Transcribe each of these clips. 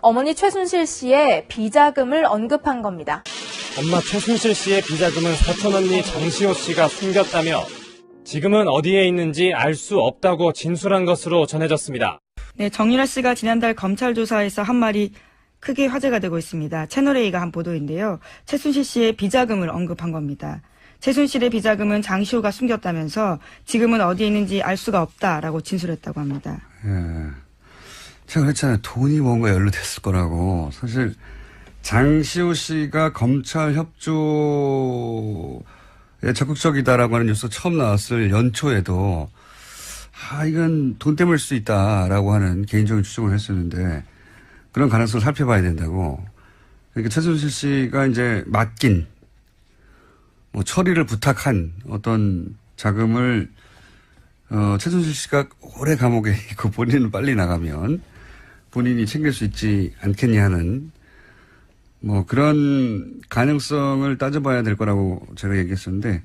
어머니 최순실 씨의 비자금을 언급한 겁니다. 엄마 최순실 씨의 비자금은 사촌언니 장시호 씨가 숨겼다며 지금은 어디에 있는지 알 수 없다고 진술한 것으로 전해졌습니다. 네, 정유라 씨가 지난달 검찰 조사에서 한 말이 크게 화제가 되고 있습니다. 채널A가 한 보도인데요. 최순실 씨의 비자금을 언급한 겁니다. 최순실의 비자금은 장시호가 숨겼다면서 지금은 어디에 있는지 알 수가 없다라고 진술했다고 합니다. 예. 제가 그랬잖아요. 돈이 뭔가 연루됐을 거라고. 사실 장시호 씨가 검찰 협조에 적극적이다라고 하는 뉴스 처음 나왔을 연초에도 이건 돈 때문일 수 있다라고 하는 개인적인 추정을 했었는데 그런 가능성을 살펴봐야 된다고. 그러니까 최순실 씨가 이제 맡긴 처리를 부탁한 어떤 자금을 최순실 씨가 오래 감옥에 있고 본인은 빨리 나가면 본인이 챙길 수 있지 않겠냐 하는 그런 가능성을 따져봐야 될 거라고 제가 얘기했었는데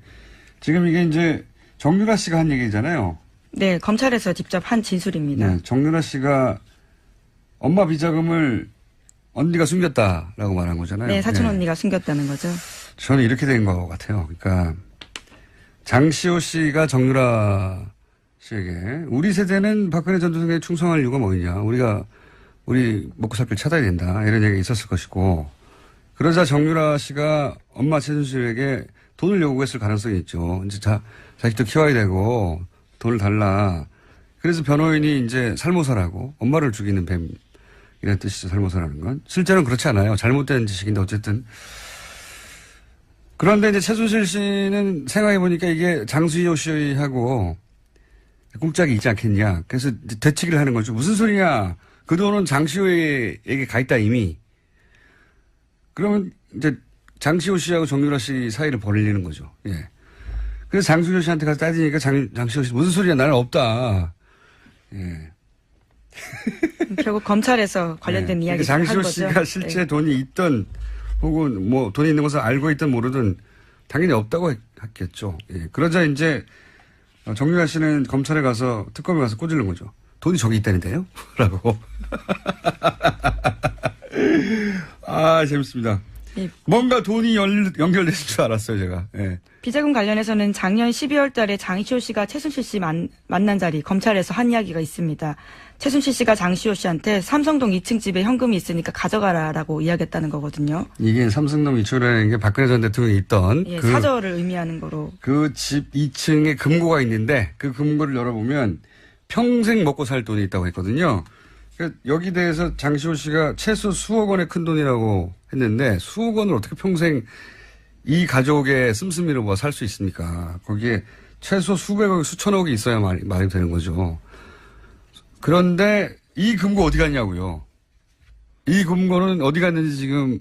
지금 이게 이제 정유라 씨가 한 얘기잖아요. 네, 검찰에서 직접 한 진술입니다. 네, 정유라 씨가 엄마 비자금을 언니가 숨겼다라고 말한 거잖아요. 네, 사촌 언니가 숨겼다는 거죠. 저는 이렇게 된 것 같아요. 그러니까 장시호 씨가 정유라 씨에게 우리 세대는 박근혜 전 대통령에 충성할 이유가 뭐냐. 우리 먹고 살 길 찾아야 된다. 이런 얘기가 있었을 것이고 그러자 정유라 씨가 엄마 최순실에게 돈을 요구했을 가능성이 있죠. 이제 자식도 키워야 되고 돈을 달라. 그래서 변호인이 이제 살모사라고 엄마를 죽이는 뱀이라는 뜻이죠. 살모사라는 건. 실제로는 그렇지 않아요. 잘못된 지식인데 어쨌든. 그런데 이제 최순실 씨는 생각해보니까 이게 장시호 씨하고 꿍짝이 있지 않겠냐. 그래서 이제 되치기를 하는 거죠. 무슨 소리냐. 그 돈은 장시호에게 가 있다 이미. 그러면 이제 장시호 씨하고 정유라 씨 사이를 벌리는 거죠. 예. 그래서 장시호 씨한테 가서 따지니까 장시호 씨 무슨 소리야. 나는 없다. 예. 결국 검찰에서 관련된 네. 이야기를 그러니까 한 장시호 거죠. 씨가 실제 네. 돈이 있던 혹은 돈이 있는 것을 알고 있든 모르든 당연히 없다고 했겠죠. 예. 그러자 이제 정유라 씨는 검찰에 가서 특검에 가서 꼬질른 거죠. 돈이 저기 있다는데요? 라고. 재밌습니다. 네. 뭔가 돈이 연결됐을 줄 알았어요, 제가. 예. 비자금 관련해서는 작년 12월 달에 장시호 씨가 최순실 씨 만난 자리 검찰에서 한 이야기가 있습니다. 최순실 씨가 장시호 씨한테 삼성동 2층 집에 현금이 있으니까 가져가라라고 이야기했다는 거거든요. 이게 삼성동 2층이라는 게 박근혜 전 대통령이 있던 예, 사저를 의미하는 거로. 그 집 2층에 금고가 있는데 그 금고를 열어보면 평생 먹고 살 돈이 있다고 했거든요. 그러니까 여기 대해서 장시호 씨가 최소 수억 원의 큰 돈이라고 했는데 수억 원을 어떻게 평생 이 가족의 씀씀이로 살 수 있습니까? 거기에 최소 수백억, 수천억이 있어야 말이 되는 거죠. 그런데 이 금고 어디 갔냐고요. 이 금고는 어디 갔는지 지금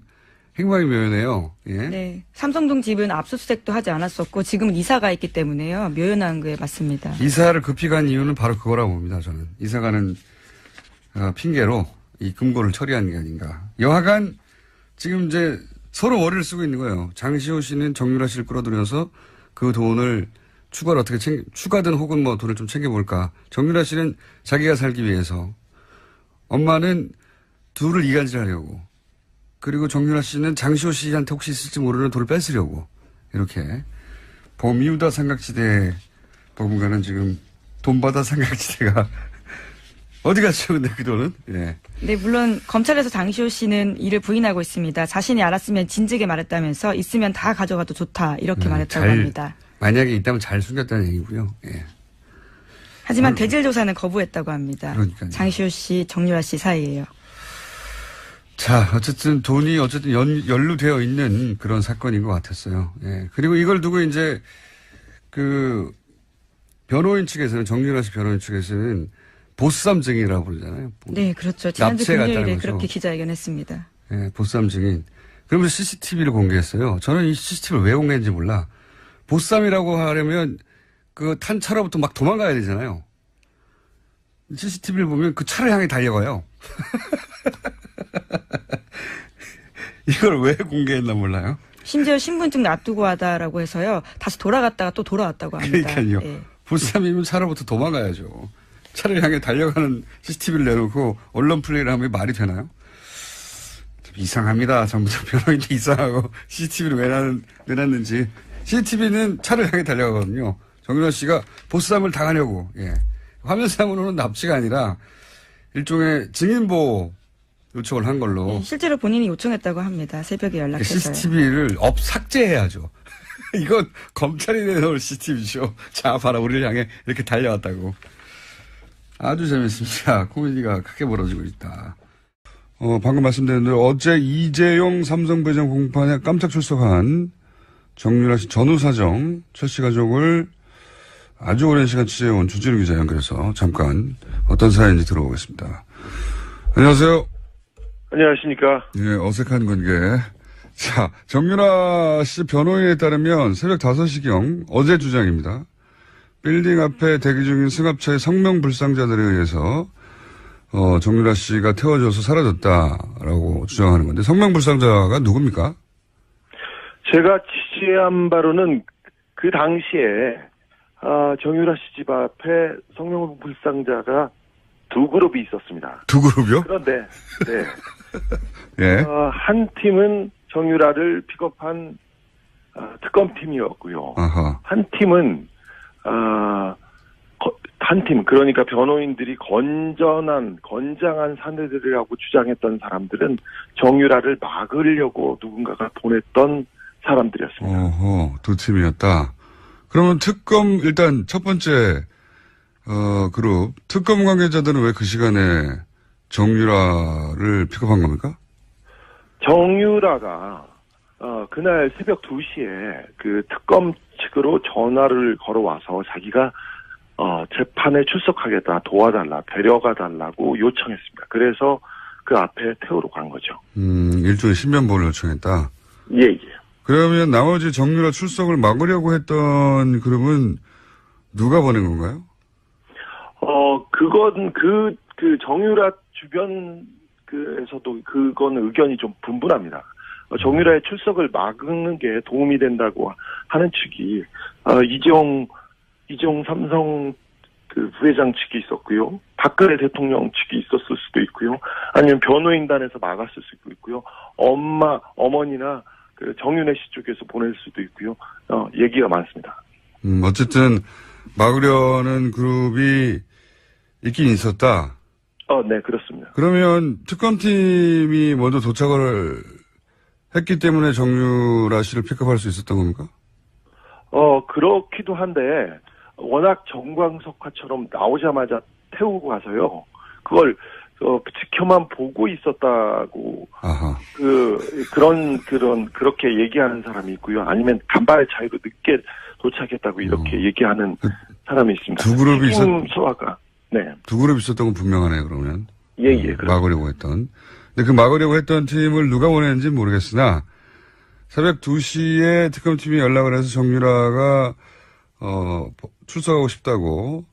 행방이 묘연해요. 예? 네. 삼성동 집은 압수수색도 하지 않았었고 지금은 이사가 있기 때문에요. 묘연한 게 맞습니다. 이사를 급히 간 이유는 바로 그거라고 봅니다. 저는. 이사 가는 핑계로 이 금고를 처리한 게 아닌가. 여하간 지금 이제 서로 머리를 쓰고 있는 거예요. 장시호 씨는 정유라 씨를 끌어들여서 그 돈을 추가로 어떻게 추가든 혹은 돈을 좀 챙겨볼까. 정유라 씨는 자기가 살기 위해서 엄마는 둘을 이간질하려고 그리고 정유라 씨는 장시호 씨한테 혹시 있을지 모르는 돈을 뺏으려고 이렇게 버뮤다 삼각지대 버금가는 지금 돈바다 삼각지대가 어디 갔죠 근데 그 돈은? 예. 네, 물론 검찰에서 장시호 씨는 이를 부인하고 있습니다. 자신이 알았으면 진즉에 말했다면서 있으면 다 가져가도 좋다 이렇게 말했다고 합니다. 만약에 있다면 잘 숨겼다는 얘기고요. 예. 하지만 대질 조사는 거부했다고 합니다. 그러니까요. 장시호 씨, 정유라 씨 사이예요. 자, 어쨌든 돈이 연루되어 있는 그런 사건인 것 같았어요. 예. 그리고 이걸 두고 이제 그 변호인 측에서는 정유라 씨 변호인 측에서는 보쌈 증인이라고 부르잖아요. 네, 그렇죠. 지난주 납치해 갔다는 금요일에 거죠. 그렇게 기자회견했습니다. 예, 보쌈 증인. 그러면서 CCTV를 공개했어요. 저는 이 CCTV를 왜 공개했는지 몰라. 보쌈이라고 하려면 그 탄 차로부터 막 도망가야 되잖아요. CCTV를 보면 그 차를 향해 달려가요. 이걸 왜 공개했나 몰라요. 심지어 신분증 놔두고 하다라고 해서요. 다시 돌아갔다가 또 돌아왔다고 합니다. 그러니까요. 예. 보쌈이면 차로부터 도망가야죠. 차를 향해 달려가는 CCTV를 내놓고 언론 플레이를 하면 말이 되나요? 이상합니다. 전부 다 변호인도 이상하고 CCTV를 왜 놨는지. CCTV는 차를 향해 달려가거든요. 정윤아 씨가 보쌈을 당하려고. 예. 화면상으로는 납치가 아니라 일종의 증인보호 요청을 한 걸로. 실제로 본인이 요청했다고 합니다. 새벽에 연락해서요. CCTV를 삭제해야죠. 이건 검찰이 내놓을 CCTV죠. 자, 봐라, 우리를 향해 이렇게 달려왔다고. 아주 재밌습니다. 코미디가 크게 벌어지고 있다. 방금 말씀드린 대로 어제 이재용 삼성배정 공판에 깜짝 출석한 정유라 씨 전후사정 최 씨 가족을 아주 오랜 시간 취재해온 주진우 기자 연결해서 잠깐 어떤 사연인지 들어보겠습니다. 안녕하세요. 안녕하십니까. 예, 어색한 관계. 자, 정유라 씨 변호인에 따르면 새벽 5시경 어제 주장입니다. 빌딩 앞에 대기 중인 승합차의 성명불상자들에 의해서 정유라 씨가 태워져서 사라졌다라고 주장하는 건데 성명불상자가 누굽니까? 제가 취재한 바로는 그 당시에 정유라 씨 집 앞에 성명불상자가 두 그룹이 있었습니다. 두 그룹이요? 그런데 네. 예. 한 팀은 정유라를 픽업한 특검팀이었고요. 아하. 한 팀은 한 팀, 그러니까 변호인들이 건장한 사내들이라고 주장했던 사람들은 정유라를 막으려고 누군가가 보냈던 사람들이었습니다. 어허, 두 팀이었다. 그러면 일단 첫 번째, 그룹, 특검 관계자들은 왜 그 시간에 정유라를 픽업한 겁니까? 정유라가, 그날 새벽 2시에 그 특검 측으로 전화를 걸어와서 자기가 재판에 출석하겠다, 도와달라, 데려가 달라고 요청했습니다. 그래서 그 앞에 태우러 간 거죠. 일종의 신변보호를 요청했다. 예, 예. 그러면 나머지 정유라 출석을 막으려고 했던 그룹은 누가 보낸 건가요? 그건 그 정유라 주변에서도 그건 의견이 좀 분분합니다. 정유라의 출석을 막는 게 도움이 된다고 하는 측이, 이재용 삼성 그 부회장 측이 있었고요. 박근혜 대통령 측이 있었을 수도 있고요. 아니면 변호인단에서 막았을 수도 있고요. 어머니나 그 정윤혜 씨 쪽에서 보낼 수도 있고요. 얘기가 많습니다. 어쨌든 막으려는 그룹이 있긴 있었다. 네, 그렇습니다. 그러면 특검팀이 먼저 도착을 했기 때문에 정유라 씨를 픽업할 수 있었던 겁니까? 그렇기도 한데 워낙 정광석화처럼 나오자마자 태우고 가서요. 그걸 지켜만 보고 있었다고. 아하. 그렇게 얘기하는 사람이 있고요. 아니면 간발의 차이로 늦게 도착했다고 이렇게 얘기하는 사람이 있습니다. 두 그룹이 소화가. 네. 두 그룹 있었던 건 분명하네요, 그러면. 예. 막으려고 했던. 근데 그 막으려고 했던 팀을 누가 보냈는지 모르겠으나, 새벽 2시에 특검팀이 연락을 해서 정유라가, 출석하고 싶다고,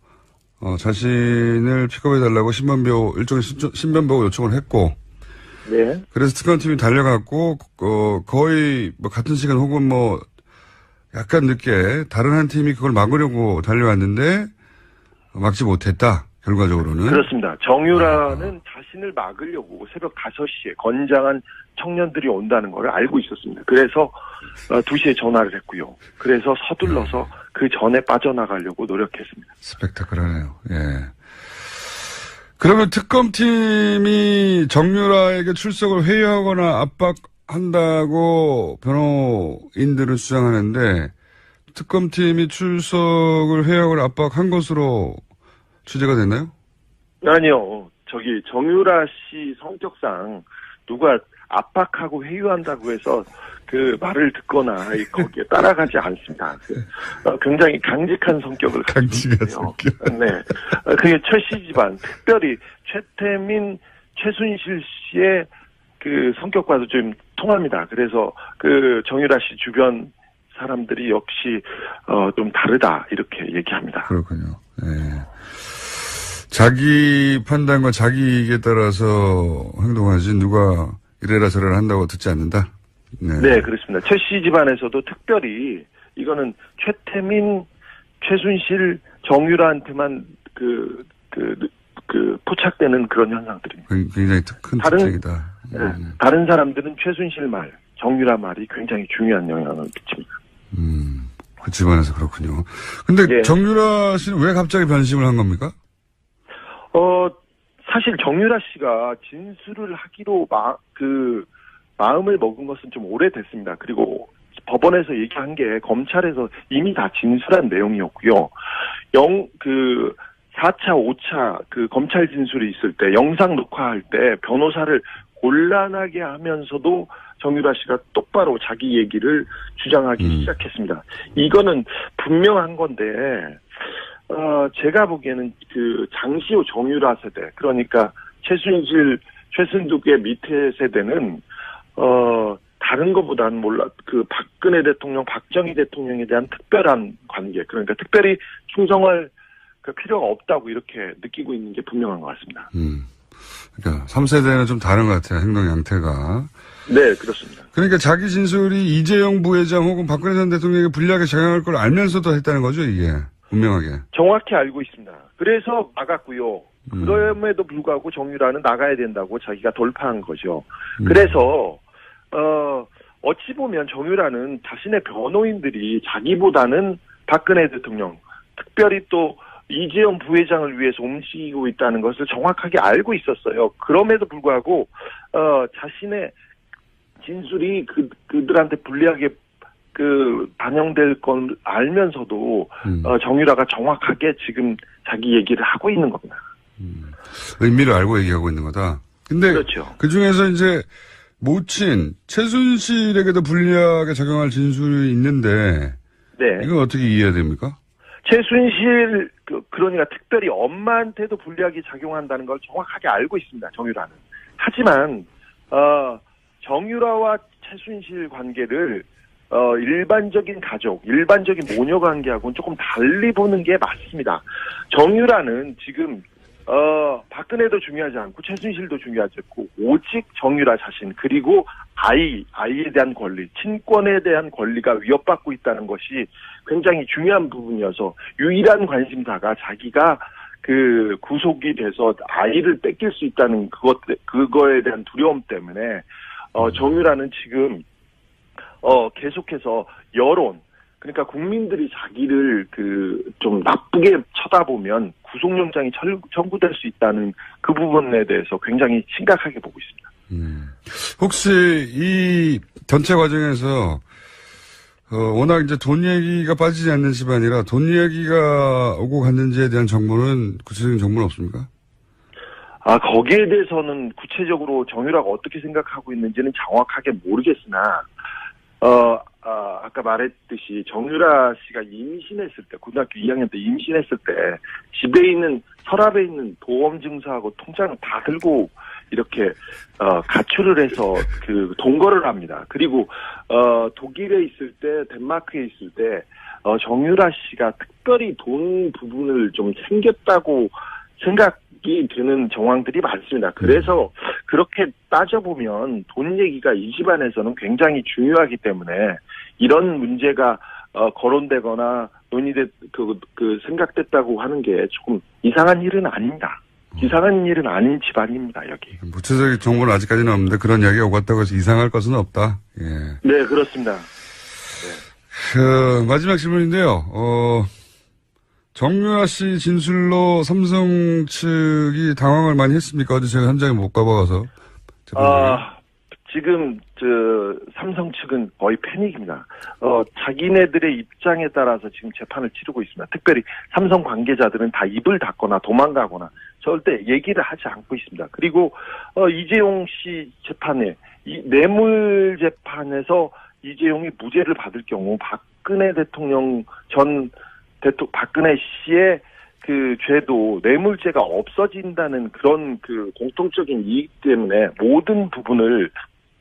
자신을 픽업해달라고 일종의 신변보호 요청을 했고, 네. 그래서 특검팀이 달려갔고, 거의 같은 시간 혹은 약간 늦게 다른 한 팀이 그걸 막으려고 달려왔는데, 막지 못했다. 결과적으로는. 그렇습니다. 정유라는 자신을 막으려고 새벽 5시에 건장한 청년들이 온다는 걸 알고 있었습니다. 그래서 2시에 전화를 했고요. 그래서 서둘러서 그 전에 빠져나가려고 노력했습니다. 스펙타클하네요. 예. 그러면 특검팀이 정유라에게 출석을 회유하거나 압박한다고 변호인들은 주장하는데 특검팀이 출석을 회유하거나 압박한 것으로 취재가 됐나요? 아니요. 정유라 씨 성격상 누가 압박하고 회유한다고 해서 그 말을 듣거나 거기에 따라가지 않습니다. 굉장히 강직한 성격을 가지고 있어요. 네. 그게 최 씨 집안, 특별히 최태민, 최순실 씨의 그 성격과도 좀 통합니다. 그래서 그 정유라 씨 주변 사람들이 역시 좀 다르다 이렇게 얘기합니다. 그렇군요. 네. 자기 판단과 자기 이익에 따라서 행동하지 누가 이래라 저래라 한다고 듣지 않는다. 네, 그렇습니다. 최 씨 집안에서도 특별히 이거는 최태민, 최순실, 정유라한테만 포착되는 그런 현상들입니다. 굉장히 큰 특징이다. 다른 사람들은 최순실 말, 정유라 말이 굉장히 중요한 영향을 미칩니다. 그 집안에서 그렇군요. 근데 예. 정유라 씨는 왜 갑자기 변심을 한 겁니까? 사실 정유라 씨가 진술을 하기로 마음을 먹은 것은 좀 오래됐습니다. 그리고 법원에서 얘기한 게 검찰에서 이미 다 진술한 내용이었고요. 4차, 5차 검찰 진술이 있을 때 영상 녹화할 때 변호사를 곤란하게 하면서도 정유라 씨가 똑바로 자기 얘기를 주장하기 시작했습니다. 이거는 분명한 건데, 제가 보기에는 장시호 정유라 세대, 그러니까 최순실, 최순득의 밑에 세대는, 다른 것보다는 박근혜 대통령, 박정희 대통령에 대한 특별한 관계, 그러니까 특별히 충성할 필요가 없다고 이렇게 느끼고 있는 게 분명한 것 같습니다. 그러니까 3세대는 좀 다른 것 같아요. 행동 양태가. 네, 그렇습니다. 그러니까 자기 진술이 이재용 부회장 혹은 박근혜 전 대통령에게 불리하게 작용할 걸 알면서도 했다는 거죠, 이게. 분명하게. 정확히 알고 있습니다. 그래서 막았고요. 그럼에도 불구하고 정유라는 나가야 된다고 자기가 돌파한 거죠. 그래서 어찌 보면 정유라는 자신의 변호인들이 자기보다는 박근혜 대통령, 특별히 또 이재용 부회장을 위해서 움직이고 있다는 것을 정확하게 알고 있었어요. 그럼에도 불구하고 자신의 진술이 그들한테 불리하게 반영될 건 알면서도 정유라가 정확하게 지금 자기 얘기를 하고 있는 겁니다. 의미를 알고 얘기하고 있는 거다. 근데 그렇죠. 그 중에서 이제 모친 최순실에게도 불리하게 작용할 진술이 있는데 네. 이건 어떻게 이해해야 됩니까? 최순실 그러니까 특별히 엄마한테도 불리하게 작용한다는 걸 정확하게 알고 있습니다. 정유라는. 하지만 정유라와 최순실 관계를 일반적인 가족, 일반적인 모녀 관계하고는 조금 달리 보는 게 맞습니다. 정유라는 지금 박근혜도 중요하지 않고 최순실도 중요하지 않고 오직 정유라 자신 그리고 아이에 대한 권리, 친권에 대한 권리가 위협받고 있다는 것이 굉장히 중요한 부분이어서 유일한 관심사가 자기가 구속이 돼서 아이를 뺏길 수 있다는 그거에 대한 두려움 때문에 정유라는 지금 계속해서 여론, 그러니까 국민들이 자기를 좀 나쁘게 쳐다보면 구속영장이 청구될 수 있다는 그 부분에 대해서 굉장히 심각하게 보고 있습니다. 혹시 이 전체 과정에서 워낙 이제 돈 얘기가 빠지지 않는 집안이라 돈 얘기가 오고 갔는지에 대한 정보는 구체적인 정보는 없습니까? 거기에 대해서는 구체적으로 정유라가 어떻게 생각하고 있는지는 정확하게 모르겠으나 아까 말했듯이 정유라 씨가 임신했을 때, 고등학교 2학년 때 임신했을 때 집에 있는 서랍에 있는 보험 증서하고 통장을 다 들고 이렇게 가출을 해서 동거를 합니다. 그리고 독일에 있을 때, 덴마크에 있을 때 정유라 씨가 특별히 돈 부분을 좀 챙겼다고 생각이 드는 정황들이 많습니다. 그래서 그렇게 따져보면 돈 얘기가 이 집안에서는 굉장히 중요하기 때문에 이런 문제가 거론되거나 생각됐다고 하는 게 조금 이상한 일은 아닙니다. 이상한 일은 아닌 집안입니다, 여기. 구체적인 정보는 아직까지는 없는데 그런 이야기가 오갔다고 해서 이상할 것은 없다. 예. 네, 그렇습니다. 마지막 질문인데요. 정유라 씨 진술로 삼성 측이 당황을 많이 했습니까? 어제 제가 현장에 못 가봐서. 지금 삼성 측은 거의 패닉입니다. 자기네들의 입장에 따라서 지금 재판을 치르고 있습니다. 특별히 삼성 관계자들은 다 입을 닫거나 도망가거나 절대 얘기를 하지 않고 있습니다. 그리고 이재용 씨 재판에 이 뇌물 재판에서 이재용이 무죄를 받을 경우 박근혜 대통령 박근혜 씨의 죄도 뇌물죄가 없어진다는 그런 공통적인 이익 때문에 모든 부분을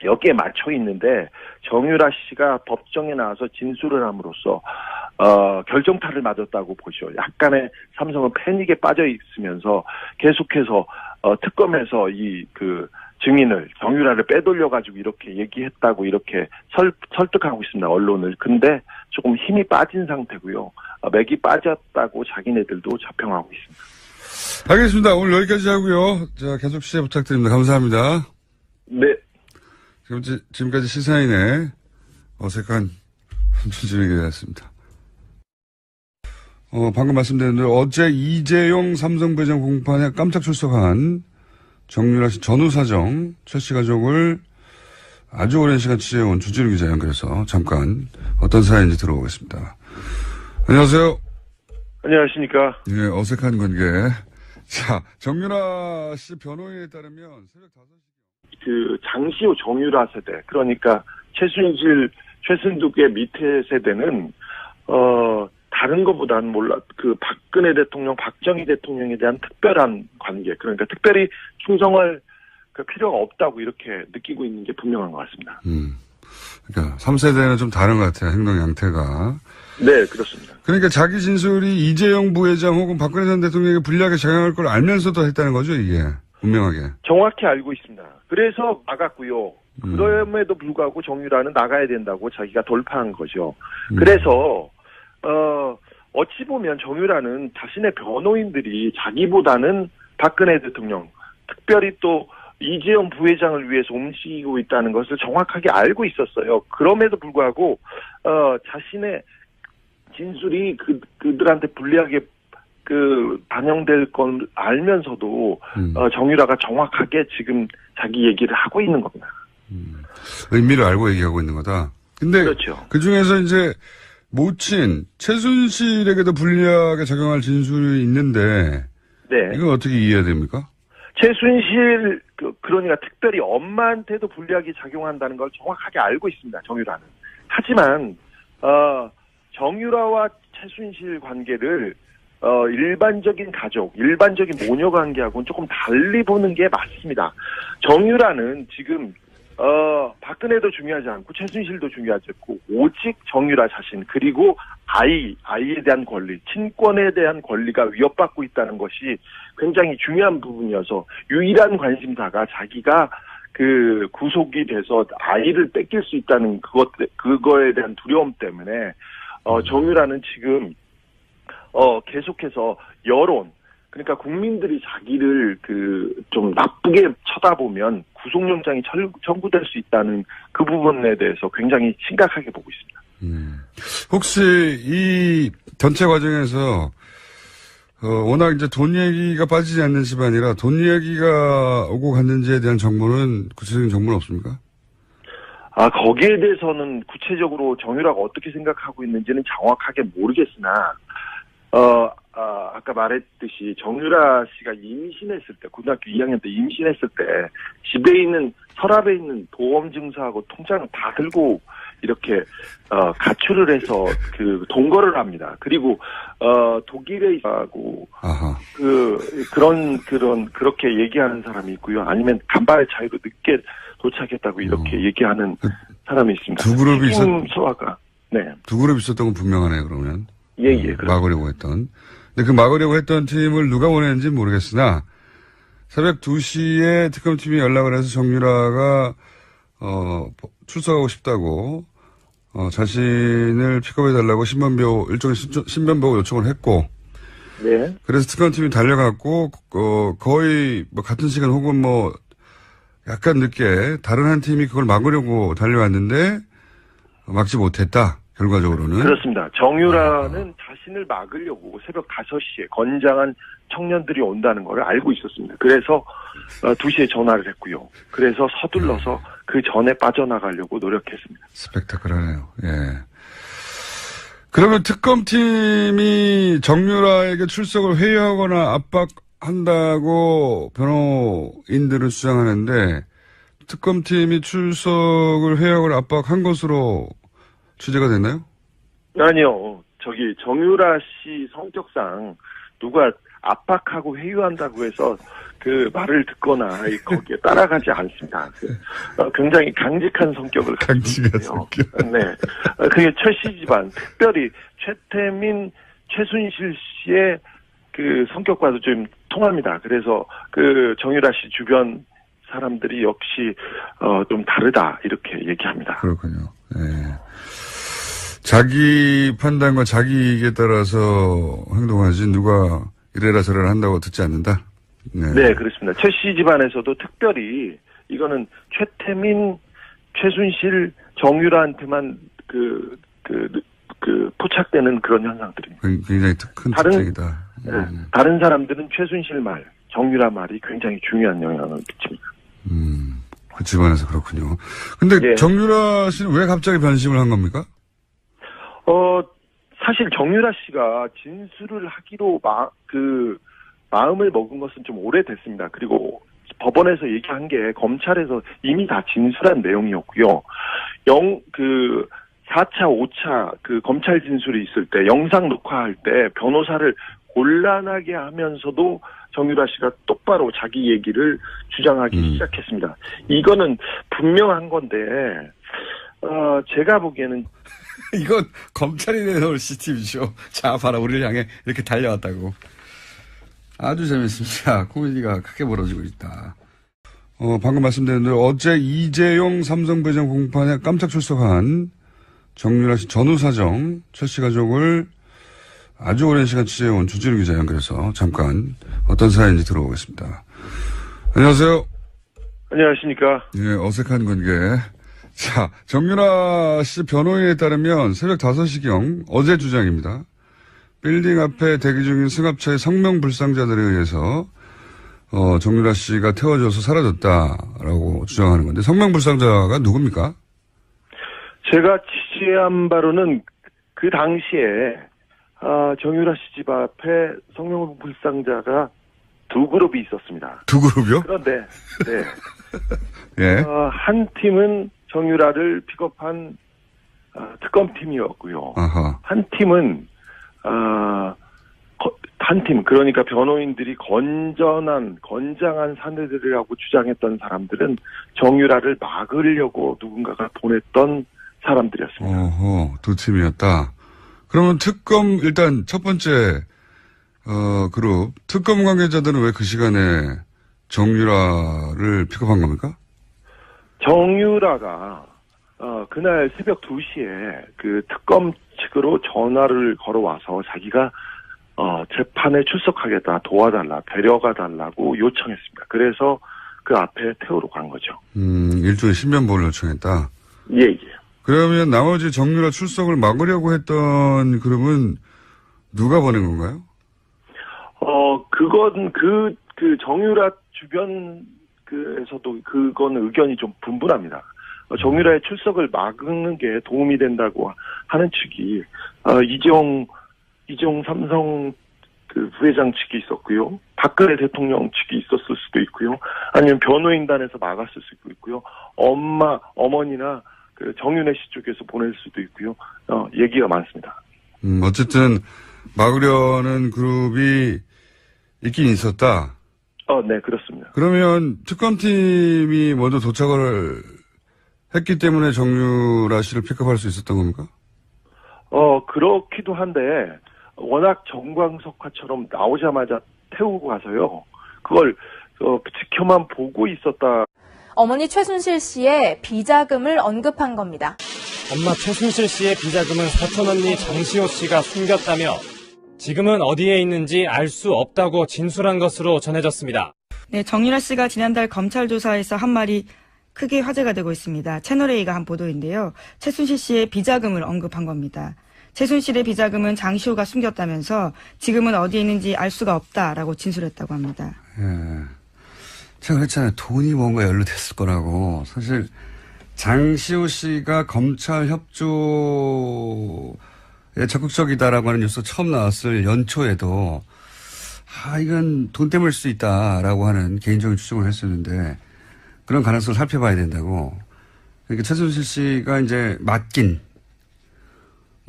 여기에 맞춰 있는데 정유라 씨가 법정에 나와서 진술을 함으로써 결정타를 맞았다고 보죠. 약간의 삼성은 패닉에 빠져 있으면서 계속해서 특검에서 증인을 정유라를 빼돌려가지고 이렇게 얘기했다고 이렇게 설득하고 있습니다. 언론을. 근데 조금 힘이 빠진 상태고요. 맥이 빠졌다고 자기네들도 자평하고 있습니다. 알겠습니다. 오늘 여기까지 하고요. 자, 계속 시작 부탁드립니다. 감사합니다. 네. 지금까지 시사인의 어색한 주진우 기자였습니다. 방금 말씀드린 대로 어제 이재용 삼성배정 공판에 깜짝 출석한 정유라 씨 전후사정 최 씨 가족을 아주 오랜 시간 취재해온 주진우 기자 연결해서 잠깐 어떤 사연인지 들어보겠습니다. 안녕하세요. 안녕하십니까. 예, 어색한 관계. 자, 정유라 씨 변호인에 따르면 새벽 5시. 그 장시호 정유라 세대, 그러니까 최순실, 최순득의 밑에 세대는 다른 것보다는 그 박근혜 대통령, 박정희 대통령에 대한 특별한 관계, 그러니까 특별히 충성할 그 필요가 없다고 이렇게 느끼고 있는 게 분명한 것 같습니다. 그러니까 3세대는 좀 다른 것 같아요. 행동 양태가. 네, 그렇습니다. 그러니까 자기 진술이 이재용 부회장 혹은 박근혜 전 대통령에게 불리하게 작용할 걸 알면서도 했다는 거죠, 이게. 분명하게. 정확히 알고 있습니다. 그래서 막았고요. 그럼에도 불구하고 정유라는 나가야 된다고 자기가 돌파한 거죠. 그래서 어찌 보면 정유라는 자신의 변호인들이 자기보다는 박근혜 대통령, 특별히 또 이재용 부회장을 위해서 움직이고 있다는 것을 정확하게 알고 있었어요. 그럼에도 불구하고 자신의 진술이 그들한테 불리하게 반영될 건 알면서도 정유라가 정확하게 지금 자기 얘기를 하고 있는 겁니다. 의미를 알고 얘기하고 있는 거다. 근데 그렇죠. 그 중에서 이제 모친 최순실에게도 불리하게 작용할 진술이 있는데 네. 이건 어떻게 이해해야 됩니까? 최순실 그러니까 특별히 엄마한테도 불리하게 작용한다는 걸 정확하게 알고 있습니다. 정유라는. 하지만 정유라와 최순실 관계를 일반적인 가족, 일반적인 모녀 관계하고는 조금 달리 보는 게 맞습니다. 정유라는 지금 박근혜도 중요하지 않고 최순실도 중요하지 않고 오직 정유라 자신, 그리고 아이에 대한 권리, 친권에 대한 권리가 위협받고 있다는 것이 굉장히 중요한 부분이어서 유일한 관심사가 자기가 구속이 돼서 아이를 뺏길 수 있다는 그거에 대한 두려움 때문에 정유라는 지금 계속해서 여론, 그러니까 국민들이 자기를 좀 나쁘게 쳐다보면 구속영장이 청구될 수 있다는 그 부분에 대해서 굉장히 심각하게 보고 있습니다. 혹시 이 전체 과정에서 워낙 이제 돈 얘기가 빠지지 않는 집안이라 돈 얘기가 오고 갔는지에 대한 정보는 구체적인 정보는 없습니까? 거기에 대해서는 구체적으로 정유라가 어떻게 생각하고 있는지는 정확하게 모르겠으나 아까 말했듯이 정유라 씨가 임신했을 때, 고등학교 2학년 때 임신했을 때 집에 있는 서랍에 있는 보험 증서하고 통장을 다 들고 이렇게 가출을 해서 동거를 합니다. 그리고 독일에 있고 그렇게 얘기하는 사람이 있고요. 아니면 간발의 차이로 늦게 도착했다고 이렇게 얘기하는 사람이 있습니다. 두 그룹이 네. 두 그룹 있었던 건 분명하네요. 그러면. 예. 막으려고 했던. 근데 그 막으려고 했던 팀을 누가 보냈는지 모르겠으나 새벽 2시에 특검팀이 연락을 해서 정유라가 출석하고 싶다고 자신을 픽업해달라고 일종의 신변보호 요청을 했고, 네. 그래서 특검팀이 달려갔고 거의 같은 시간 혹은 약간 늦게 다른 한 팀이 그걸 막으려고 달려왔는데 막지 못했다. 결과적으로는. 그렇습니다. 정유라는 자신을 막으려고 새벽 5시에 건장한 청년들이 온다는 걸 알고 있었습니다. 그래서 2시에 전화를 했고요. 그래서 서둘러서 그 전에 빠져나가려고 노력했습니다. 스펙타클하네요. 예. 그러면 특검팀이 정유라에게 출석을 회유하거나 압박한다고 변호인들은 주장하는데 특검팀이 출석을 회유하거나 압박한 것으로 취재가 됐나요? 아니요. 정유라 씨 성격상 누가 압박하고 회유한다고 해서 그 말을 듣거나 거기에 따라가지 않습니다. 굉장히 강직한 성격을 가지고 있어요. 네. 그게 최 씨 집안, 특별히 최태민, 최순실 씨의 성격과도 좀 통합니다. 그래서 정유라 씨 주변 사람들이 역시 좀 다르다 이렇게 얘기합니다. 그렇군요. 네. 자기 판단과 자기 이익에 따라서 행동하지 누가 이래라 저래라 한다고 듣지 않는다. 네, 그렇습니다. 최 씨 집안에서도 특별히 이거는 최태민, 최순실, 정유라한테만 포착되는 그런 현상들입니다. 굉장히 큰 특징이다. 다른 사람들은 최순실 말, 정유라 말이 굉장히 중요한 영향을 미칩니다. 그 집안에서 그렇군요. 근데 예. 정유라 씨는 왜 갑자기 변심을 한 겁니까? 사실 정유라 씨가 진술을 하기로 마음을 먹은 것은 좀 오래됐습니다. 그리고 법원에서 얘기한 게 검찰에서 이미 다 진술한 내용이었고요. 4차, 5차 검찰 진술이 있을 때 영상 녹화할 때 변호사를 곤란하게 하면서도 정유라 씨가 똑바로 자기 얘기를 주장하기 시작했습니다. 이거는 분명한 건데, 제가 보기에는 이건 검찰이 내놓을 CCTV죠. 자, 봐라, 우리를 향해 이렇게 달려왔다고. 아주 재밌습니다. 코미디가 크게 벌어지고 있다. 방금 말씀드렸는데, 어제 이재용 삼성부회장 공판에 깜짝 출석한 정유라 씨 전후사정, 최 씨 가족을 아주 오랜 시간 취재해온 주진우 기자 연결해서 잠깐 어떤 사연인지 들어보겠습니다. 안녕하세요. 안녕하십니까. 예, 어색한 관계. 자, 정유라 씨 변호인에 따르면 새벽 5시경 어제 주장입니다. 빌딩 앞에 대기 중인 승합차의 성명불상자들에 의해서 정유라 씨가 태워져서 사라졌다라고 주장하는 건데 성명불상자가 누굽니까? 제가 취재한 바로는 그 당시에 정유라 씨 집 앞에 성명불상자가 두 그룹이 있었습니다. 두 그룹이요? 그런데 네. 예. 한 팀은 정유라를 픽업한 특검팀이었고요. 아하. 한 팀은 그러니까 변호인들이 건장한 사내들이라고 주장했던 사람들은 정유라를 막으려고 누군가가 보냈던 사람들이었습니다. 어허, 두 팀이었다. 그러면 일단 첫 번째 그룹 특검 관계자들은 왜 그 시간에 정유라를 픽업한 겁니까? 정유라가 그날 새벽 2시에 그 특검 측으로 전화를 걸어와서 자기가 재판에 출석하겠다, 도와달라, 데려가 달라고 요청했습니다. 그래서 그 앞에 태우러 간 거죠. 일종의 신변보호를 요청했다. 예. 그러면 나머지 정유라 출석을 막으려고 했던 그룹은 누가 보낸 건가요? 그건 그 정유라 주변에서도 그건 의견이 좀 분분합니다. 정유라의 출석을 막는 게 도움이 된다고 하는 측이 이재용 삼성 부회장 측이 있었고요. 박근혜 대통령 측이 있었을 수도 있고요. 아니면 변호인단에서 막았을 수도 있고요. 어머니나 정윤혜 씨 쪽에서 보낼 수도 있고요. 얘기가 많습니다. 어쨌든 막으려는 그룹이 있긴 있었다. 네, 그렇습니다. 그러면 특검팀이 먼저 도착을 했기 때문에 정유라 씨를 픽업할 수 있었던 겁니까? 그렇기도 한데 워낙 정광석화처럼 나오자마자 태우고 가서요. 그걸 지켜만 보고 있었다. 어머니 최순실 씨의 비자금을 언급한 겁니다. 엄마 최순실 씨의 비자금은 사촌 언니 장시호 씨가 숨겼다며 지금은 어디에 있는지 알 수 없다고 진술한 것으로 전해졌습니다. 네, 정유라 씨가 지난달 검찰 조사에서 한 말이 크게 화제가 되고 있습니다. 채널A가 한 보도인데요. 최순실 씨의 비자금을 언급한 겁니다. 최순실의 비자금은 장시호가 숨겼다면서 지금은 어디에 있는지 알 수가 없다라고 진술했다고 합니다. 예. 제가 그랬잖아요. 돈이 뭔가 연루됐을 거라고. 사실 장시호 씨가 검찰 협조에 적극적이다라고 하는 뉴스가 처음 나왔을 연초에도 이건 돈 때문일 수 있다라고 하는 개인적인 추정을 했었는데 그런 가능성을 살펴봐야 된다고. 그러니까 최순실 씨가 이제 맡긴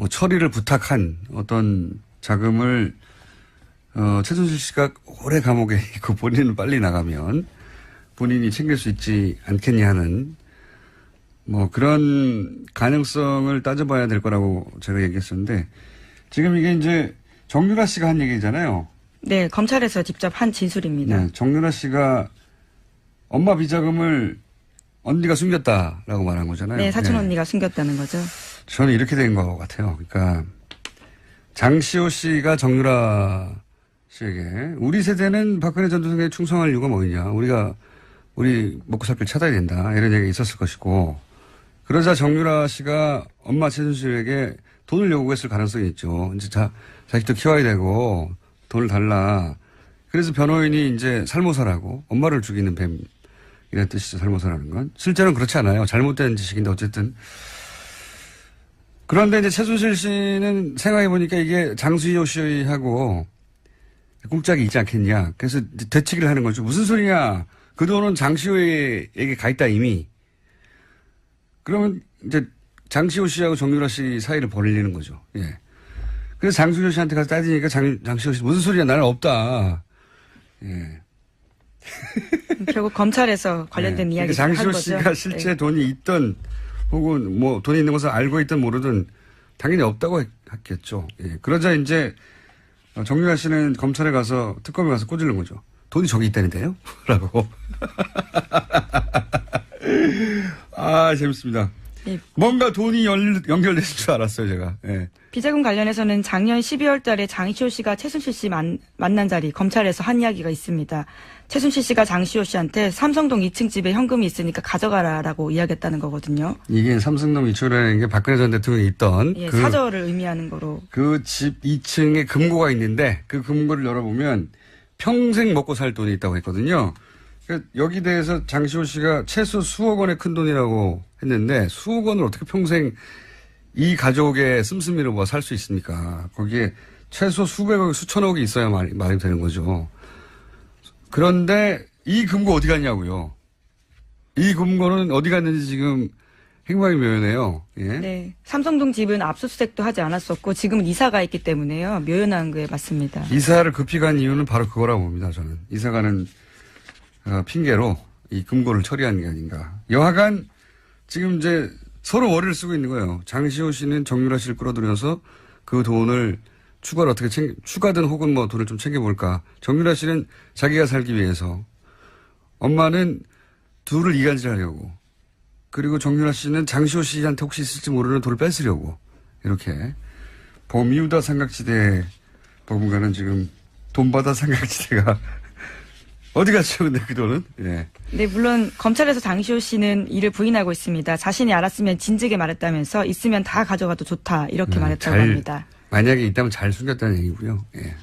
처리를 부탁한 어떤 자금을 최순실 씨가 오래 감옥에 있고 본인은 빨리 나가면 본인이 챙길 수 있지 않겠냐 하는 그런 가능성을 따져봐야 될 거라고 제가 얘기했었는데 지금 이게 이제 정유라 씨가 한 얘기잖아요. 네, 검찰에서 직접 한 진술입니다. 네, 정유라 씨가 엄마 비자금을 언니가 숨겼다라고 말한 거잖아요. 네, 사촌 언니가 숨겼다는 거죠. 저는 이렇게 된 것 같아요. 그러니까 장시호 씨가 정유라 씨에게 우리 세대는 박근혜 전 대통령에 충성할 이유가 뭐냐. 우리가 우리 먹고 살 길 찾아야 된다. 이런 얘기가 있었을 것이고, 그러자 정유라 씨가 엄마 최순실에게 돈을 요구했을 가능성이 있죠. 이제 자식도 키워야 되고 돈을 달라. 그래서 변호인이 이제 살모사라고, 엄마를 죽이는 뱀이라는 뜻이죠. 살모사라는 건. 실제로는 그렇지 않아요. 잘못된 지식인데 어쨌든. 그런데 이제 최순실 씨는 생각해보니까 이게 장수호 씨하고 꿍짝이 있지 않겠냐. 그래서 되치기를 하는 거죠. 무슨 소리냐. 그 돈은 장시호에게 가 있다 이미. 그러면 이제 장시호 씨하고 정유라 씨 사이를 벌리는 거죠. 예. 그래서 장시호 씨한테 가서 따지니까 장시호 씨 무슨 소리야. 나는 없다. 예. 결국 검찰에서 관련된 네. 이야기를 그러니까 한 장시호 거죠. 씨가 실제 네. 돈이 있든 혹은 뭐 돈이 있는 것을 알고 있든 모르든 당연히 없다고 했겠죠. 예. 그러자 이제 정유라 씨는 검찰에 가서 특검에 가서 꼬질른 거죠. 돈이 저기 있다는데요? 라고. 아, 재밌습니다. 예. 뭔가 돈이 연결됐을 줄 알았어요, 제가. 예. 비자금 관련해서는 작년 12월 달에 장시호 씨가 최순실 씨 만난 자리 검찰에서 한 이야기가 있습니다. 최순실 씨가 장시호 씨한테 삼성동 2층 집에 현금이 있으니까 가져가라라고 이야기했다는 거거든요. 이게 삼성동 2층이라는 게 박근혜 전 대통령이 있던 예, 사저를 의미하는 거로. 그 집 2층에 금고가 있는데 그 금고를 열어보면 평생 먹고 살 돈이 있다고 했거든요. 그러니까 여기 대해서 장시호 씨가 최소 수억 원의 큰 돈이라고 했는데 수억 원을 어떻게 평생 이 가족의 씀씀이로 뭐 살 수 있습니까? 거기에 최소 수백억, 수천억이 있어야 말이 되는 거죠. 그런데 이 금고 어디 갔냐고요. 이 금고는 어디 갔는지 지금 행방이 묘연해요. 예? 네. 삼성동 집은 압수수색도 하지 않았었고 지금은 이사가 있기 때문에요. 묘연한 게 맞습니다. 이사를 급히 간 이유는 바로 그거라고 봅니다. 저는. 이사 가는 핑계로 이 금고를 처리한 게 아닌가. 여하간 지금 이제 서로 머리를 쓰고 있는 거예요. 장시호 씨는 정유라 씨를 끌어들여서 그 돈을 추가로 어떻게 추가든 혹은 뭐 돈을 좀 챙겨볼까. 정유라 씨는 자기가 살기 위해서, 엄마는 둘을 이간질하려고, 그리고 정유라 씨는 장시호 씨한테 혹시 있을지 모르는 돈을 뺏으려고, 이렇게 버뮤다 삼각지대 버금가는 지금 돈바다 삼각지대가 어디 갔죠, 근데 그 돈은? 예. 네, 물론 검찰에서 장시호 씨는 이를 부인하고 있습니다. 자신이 알았으면 진즉에 말했다면서 있으면 다 가져가도 좋다 이렇게 말했다고 합니다. 만약에 있다면 잘 숨겼다는 얘기고요. 예.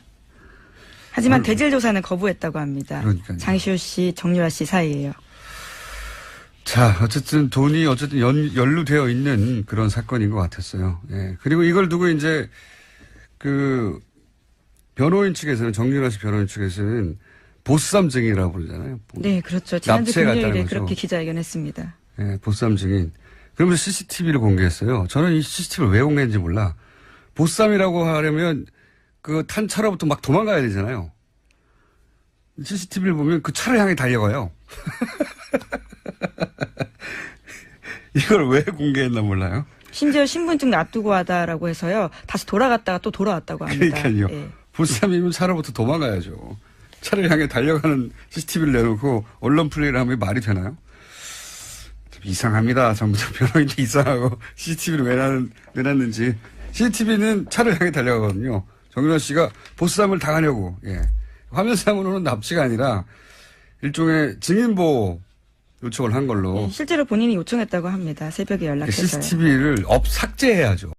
하지만 대질 조사는 거부했다고 합니다. 그러니까요. 장시호 씨, 정유라 씨 사이예요. 자, 어쨌든 돈이 연루되어 있는 그런 사건인 것 같았어요. 예. 그리고 이걸 두고 이제 그 변호인 측에서는, 정유라 씨 변호인 측에서는 보쌈 증인이라고 부르잖아요. 네, 그렇죠. 지난주 납치해 갔다는 금요일에 거죠. 그렇게 기자회견했습니다. 예, 보쌈 증인. 그러면서 CCTV를 공개했어요. 저는 이 CCTV를 왜 공개했는지 몰라. 보쌈이라고 하려면 그 탄 차로부터 막 도망가야 되잖아요. CCTV를 보면 그 차를 향해 달려가요. 이걸 왜 공개했나 몰라요. 심지어 신분증 놔두고 하다라고 해서요. 다시 돌아갔다가 또 돌아왔다고 합니다. 그러니까요. 예. 보쌈이면 차로부터 도망가야죠. 차를 향해 달려가는 CCTV를 내놓고 언론 플레이를 하면 말이 되나요? 좀 이상합니다. 전부 다 변호인도 이상하고 CCTV를 왜 놨는지. CCTV는 차를 향해 달려가거든요. 정유라 씨가 보쌈을 당하려고. 예. 화면상으로는 납치가 아니라 일종의 증인보호 요청을 한 걸로. 실제로 본인이 요청했다고 합니다. 새벽에 연락해서요. CCTV를 삭제해야죠.